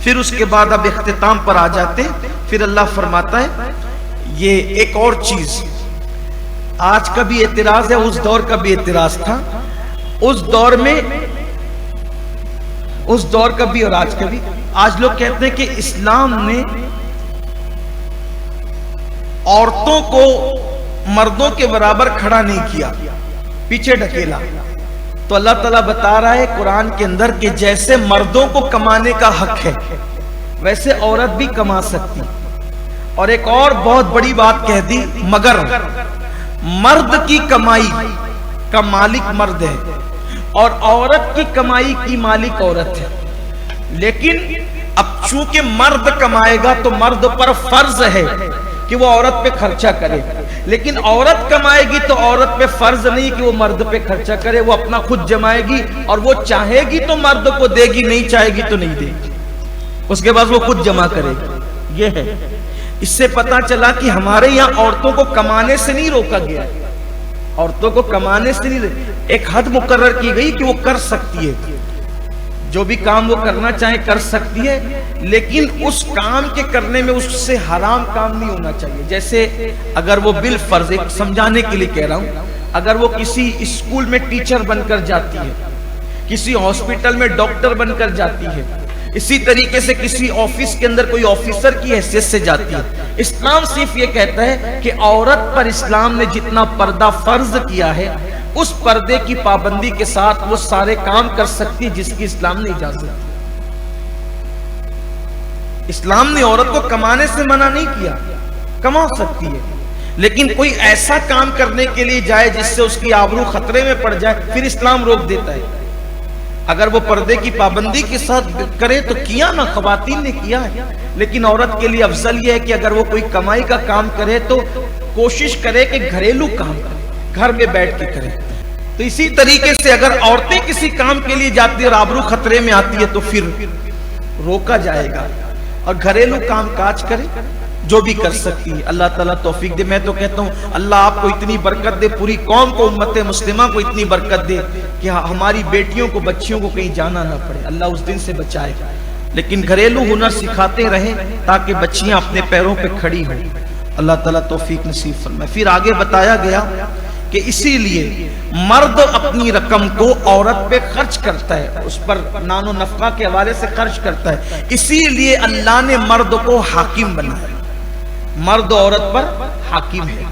پھر اس کے بعد اب اختتام پر آ جاتے ہیں. پھر اللہ فرماتا ہے یہ ایک اور چیز، آج کا بھی اعتراض ہے، اس دور کا بھی اعتراض تھا. اس دور میں، اس دور کا بھی اور آج کا بھی، آج لوگ کہتے ہیں کہ اسلام نے عورتوں کو مردوں کے برابر کھڑا نہیں کیا، پیچھے ڈھکیلا. تو اللہ تعالیٰ بتا رہا ہے قرآن کے اندر کہ جیسے مردوں کو کمانے کا حق ہے ویسے عورت بھی کما سکتی. اور ایک اور بہت بڑی بات کہہ دی، مگر مرد کی کمائی کا مالک مرد ہے اور عورت کی کمائی کی مالک عورت ہے. لیکن اب چونکہ مرد کمائے گا تو مرد پر فرض ہے کہ وہ عورت پہ خرچہ کرے، لیکن عورت کمائے گی تو عورت پہ فرض نہیں کہ وہ مرد پہ خرچہ کرے. وہ اپنا خود جمائے گی اور وہ چاہے گی تو مرد کو دے گی، نہیں چاہے گی تو نہیں دے گی، اس کے بعد وہ خود جمع کرے گی. یہ ہے. اس سے پتا چلا کہ ہمارے یہاں عورتوں کو کمانے سے نہیں روکا گیا، عورتوں کو کمانے سے نہیں، ایک حد مقرر کی گئی کہ وہ کر سکتی ہے، جو بھی کام وہ کرنا چاہے کر سکتی ہے، لیکن اس کام کے کرنے میں اس سے حرام کام نہیں ہونا چاہیے. جیسے اگر وہ بالفرض، ایک سمجھانے کے لیے کہہ رہا ہوں، اگر وہ کسی اسکول میں ٹیچر بن کر جاتی ہے، کسی ہاسپٹل میں ڈاکٹر بن کر جاتی ہے، اسی طریقے سے کسی آفس کے اندر کوئی آفیسر کی حیثیت سے جاتی ہے، اسلام صرف یہ کہتا ہے کہ عورت پر اسلام نے جتنا پردہ فرض کیا ہے اس پردے کی پابندی کے ساتھ وہ سارے کام کر سکتی ہے جس کی اسلام نے اجازت دی. اسلام نے عورت کو کمانے سے منع نہیں کیا، کما سکتی ہے، لیکن کوئی ایسا کام کرنے کے لیے جائے جس سے اس کی آبرو خطرے میں پڑ جائے پھر اسلام روک دیتا ہے. اگر وہ پردے کی پابندی کے ساتھ کرے تو کیا نا، خواتین نے کیا ہے، لیکن عورت کے لیے افضل یہ ہے کہ اگر وہ کوئی کمائی کا کام کرے تو کوشش کرے کہ گھریلو کام کرے، گھر میں بیٹھ کے کرے. تو اسی طریقے سے اگر عورتیں کسی کام کے لیے جاتی اور آبرو خطرے میں آتی ہے تو پھر روکا جائے گا، اور گھریلو کام کاج کرے جو بھی کر سکتی ہے. اللہ تعالیٰ توفیق دے. میں تو کہتا ہوں اللہ آپ کو اتنی برکت دے، پوری قوم کو، امت مسلمہ کو اتنی برکت دے کہ ہماری بیٹیوں کو، بچیوں کو کہیں جانا نہ پڑے، اللہ اس دن سے بچائے. لیکن گھریلو ہنر سکھاتے رہیں تاکہ بچیاں اپنے پیروں پہ کھڑی ہوں. اللہ تعالیٰ توفیق نصیب فرمائے. پھر آگے بتایا گیا کہ اسی لیے مرد اپنی رقم کو عورت پہ خرچ کرتا ہے، اس پر نان و نفقہ کے حوالے سے خرچ کرتا ہے. اسی لیے اللہ نے مرد کو حاکم بنایا، مرد عورت پر حاکم ہے.